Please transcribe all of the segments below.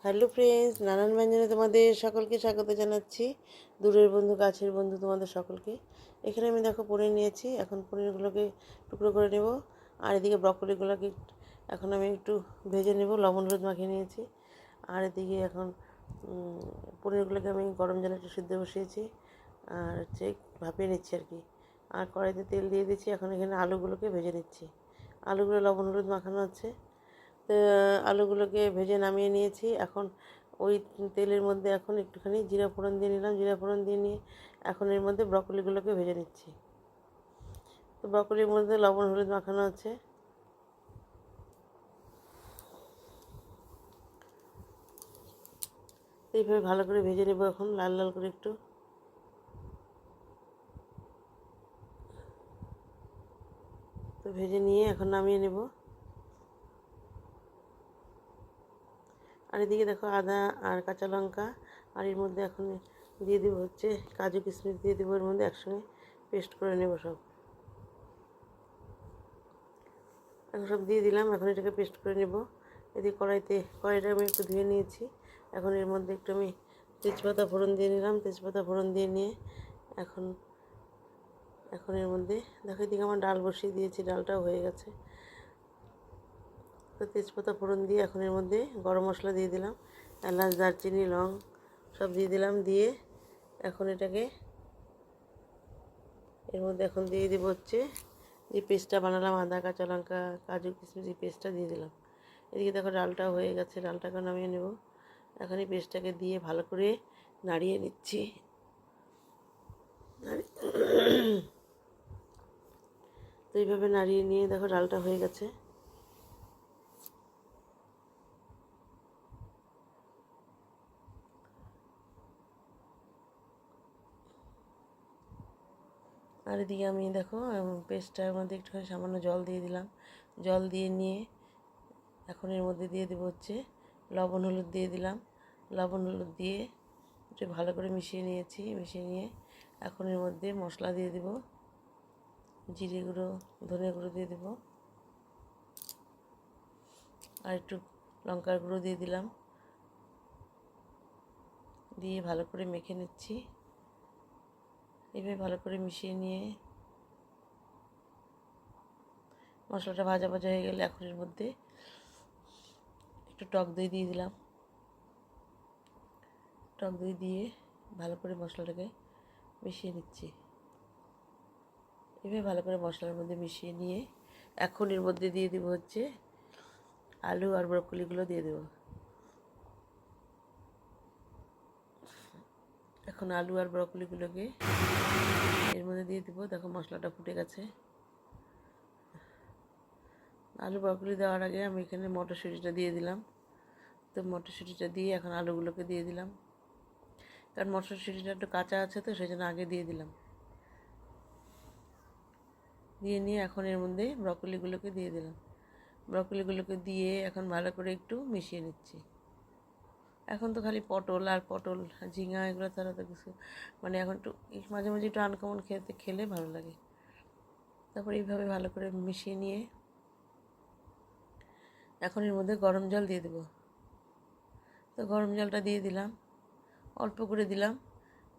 Hello friends, নানান ব্যঞ্জনে তোমাদের সকলকে স্বাগত জানাচ্ছি। দূরের বন্ধু, কাছের বন্ধু, তোমাদের সকলকে। এখানে আমি দেখো পনির নিয়েছি। এখন পনিরগুলোকে টুকরো করে নেব। আর এদিকে ব্রকলিগুলোকে এখন আমি একটু ভেজে নেব, লবণ হলুদ মাখিয়ে নিয়েছি। আর এদিকে এখন পনিরগুলোকে আমি গরম জলে একটু সিদ্ধ বসিয়েছি, আর হচ্ছে ভাপিয়ে নিচ্ছি আর কি। আর কড়াইতে তেল দিয়ে দিচ্ছি। এখন এখানে আলুগুলোকে ভেজে নিচ্ছি। আলুগুলো লবণ হলুদ মাখানো আছে। তো আলুগুলোকে ভেজে নামিয়ে নিয়েছি। এখন ওই তেলের মধ্যে এখন একটুখানি জিরা ফোড়ন দিয়ে নিলাম। জিরা ফোড়ন দিয়ে নিয়ে এখন এর মধ্যে ব্রকলিগুলোকে ভেজে নিচ্ছি। তো ব্রকলির মধ্যে লবণ হলুদ মাখানো আছে। এইভাবে ভালো করে ভেজে নেব, এখন লাল লাল করে একটু। তো ভেজে নিয়ে এখন নামিয়ে নেব। আর এদিকে দেখো আদা আর কাঁচা লঙ্কা, আর এর মধ্যে এখন দিয়ে দেবো হচ্ছে কাজু কিশমিশ দিয়ে দেবো এর মধ্যে, একসঙ্গে পেস্ট করে নেব সব। এখন সব দিয়ে দিলাম। এখন এটাকে পেস্ট করে নেব। এদিকে কড়াইটা আমি একটু ধুয়ে নিয়েছি। এখন এর মধ্যে একটু আমি তেজপাতা ফোড়ন দিয়ে নিলাম। তেজপাতা ফোড়ন দিয়ে নিয়ে এখন এখন এর মধ্যে দেখো এদিকে আমার ডাল বসিয়ে দিয়েছি, ডালটাও হয়ে গেছে। তো তেজপাতা ফোড়ন দিয়ে এখন এর মধ্যে গরম মশলা দিয়ে দিলাম, এলাচ দারচিনি লং সব দিয়ে দিলাম। দিয়ে এখন এটাকে এর মধ্যে এখন দিয়ে দেবো হচ্ছে যে পেস্টটা বানালাম, আদা কাঁচা লঙ্কা কাজু কিশমিশ, এই পেস্টটা দিয়ে দিলাম। এদিকে দেখো ডালটাও হয়ে গেছে, ডালটাকে নামিয়ে নেব। এখন এই পেস্টটাকে দিয়ে ভালো করে নাড়িয়ে নিচ্ছি। তো এইভাবে নাড়িয়ে নিয়ে দেখো ডালটা হয়ে গেছে। আর এদিকে আমি দেখো পেস্টটার মধ্যে একটুখানি সামান্য জল দিয়ে দিলাম। জল দিয়ে নিয়ে এখন এর মধ্যে দিয়ে দেবো হচ্ছে লবণ হলুদ দিয়ে দিলাম। লবণ হলুদ দিয়ে একটু ভালো করে মিশিয়ে নিয়েছি। মিশিয়ে নিয়ে এখন এর মধ্যে মশলা দিয়ে দেবো, জিরে গুঁড়ো ধনে গুঁড়ো দিয়ে দেবো, আর একটু লঙ্কার গুঁড়ো দিয়ে দিলাম। দিয়ে ভালো করে মেখে নিচ্ছি। এভাবে ভালো করে মিশিয়ে নিয়ে মশলাটা ভাজা ভাজা হয়ে গেলে এখন এর মধ্যে একটু টক দই দিয়ে দিলাম। টক দই দিয়ে ভালো করে মশলাটাকে মিশিয়ে নিচ্ছি। এভাবে ভালো করে মশলার মধ্যে মিশিয়ে নিয়ে এখন এর মধ্যে দিয়ে দেবো হচ্ছে আলু আর ব্রকলিগুলো দিয়ে দেবো। এখন আলু আর ব্রকলিগুলোকে এর মধ্যে দিয়ে দেবো। দেখো মশলাটা ফুটে গেছে। আলু ব্রকলি দেওয়ার আগে আমি এখানে মটরশুঁটিটা দিয়ে দিলাম। তো মটরশুঁটিটা দিয়ে এখন আলুগুলোকে দিয়ে দিলাম, কারণ মটরশুঁটিটা একটু কাঁচা আছে, তো সেই জন্য আগে দিয়ে দিলাম। দিয়ে নিয়ে এখন এর মধ্যে ব্রকলিগুলোকে দিয়ে দিলাম। ব্রকলিগুলোকে দিয়ে এখন ভালো করে একটু মিশিয়ে নিচ্ছি। এখন তো খালি পটল আর পটল ঝিঙা এগুলো ছাড়া তো কিছু মানে এখন একটু মাঝে মাঝে একটু আনকমন খেলে ভালো লাগে। তারপর এইভাবে ভালো করে মিশিয়ে নিয়ে এখন এর মধ্যে গরম জল দিয়ে দেবো। তো গরম জলটা দিয়ে দিলাম, অল্প করে দিলাম।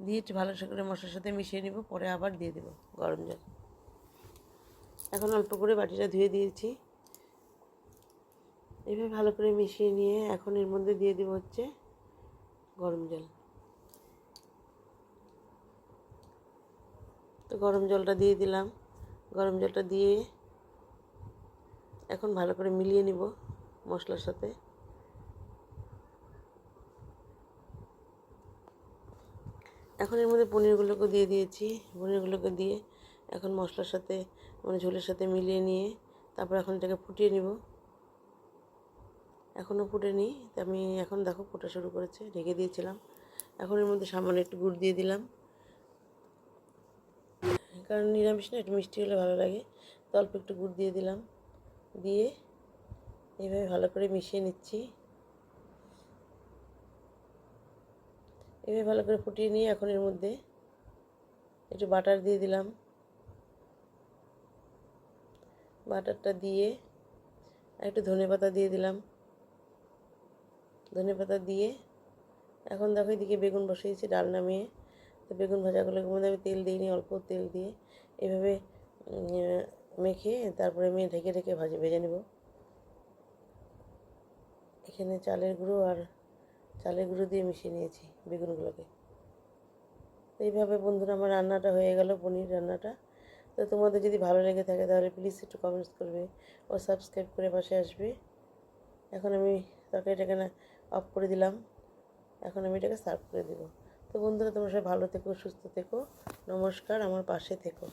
দিয়ে একটু ভালো করে মশলার সাথে মিশিয়ে নিব, পরে আবার দিয়ে দেবো গরম জল। এখন অল্প করে বাটিটা ধুয়ে দিয়েছি। এইভাবে ভালো করে মিশিয়ে নিয়ে এখন এর মধ্যে দিয়ে দেবো হচ্ছে গরম জল। তো গরম জলটা দিয়ে দিলাম। গরম জলটা দিয়ে এখন ভালো করে মিলিয়ে নিব মশলার সাথে। এখন এর মধ্যে পনিরগুলোকে দিয়ে দিয়েছি। পনিরগুলোকে দিয়ে এখন মশলার সাথে মানে ঝোলের সাথে মিলিয়ে নিয়ে তারপর এখন এটাকে ফুটিয়ে নিব। এখনও ফুটেনি, তো আমি এখন দেখো ফোটা শুরু করেছে, ঢেকে দিয়েছিলাম। এখন এর মধ্যে সামান্য একটু গুড় দিয়ে দিলাম, কারণ নিরামিষ না, একটু মিষ্টি হলে ভালো লাগে। তো অল্প একটু গুড় দিয়ে দিলাম। দিয়ে এইভাবে ভালো করে মিশিয়ে নিচ্ছি। এভাবে ভালো করে ফুটিয়ে নিয়ে এখন এর মধ্যে একটু বাটার দিয়ে দিলাম। বাটারটা দিয়ে একটু ধনেপাতা দিয়ে দিলাম। ধনেপাতা দিয়ে এখন দেখো এদিকে বেগুন বসিয়েছি ডাল নামিয়ে। তো বেগুন ভাজাগুলোর মধ্যে আমি তেল দিইনি, অল্প তেল দিয়ে এভাবে মেখে তারপরে আমি ঢেকে ঢেকে ভেজে নেব। এখানে চালের গুঁড়ো দিয়ে মিশিয়ে নিয়েছি বেগুনগুলোকে। এইভাবে বন্ধুরা আমার রান্নাটা হয়ে গেল, পনির রান্নাটা। তো তোমাদের যদি ভালো লেগে থাকে তাহলে প্লিজ একটু কমেন্টস করবে ও সাবস্ক্রাইব করে পাশে আসবে। এখন আমি তরকারিটাকে অফ করে দিলাম। এখন আমি এটাকে সার্ভ করে দেবো। তো বন্ধুরা তোমরা সবাই ভালো থেকো, সুস্থ থেকো, নমস্কার, আমার পাশে থেকো।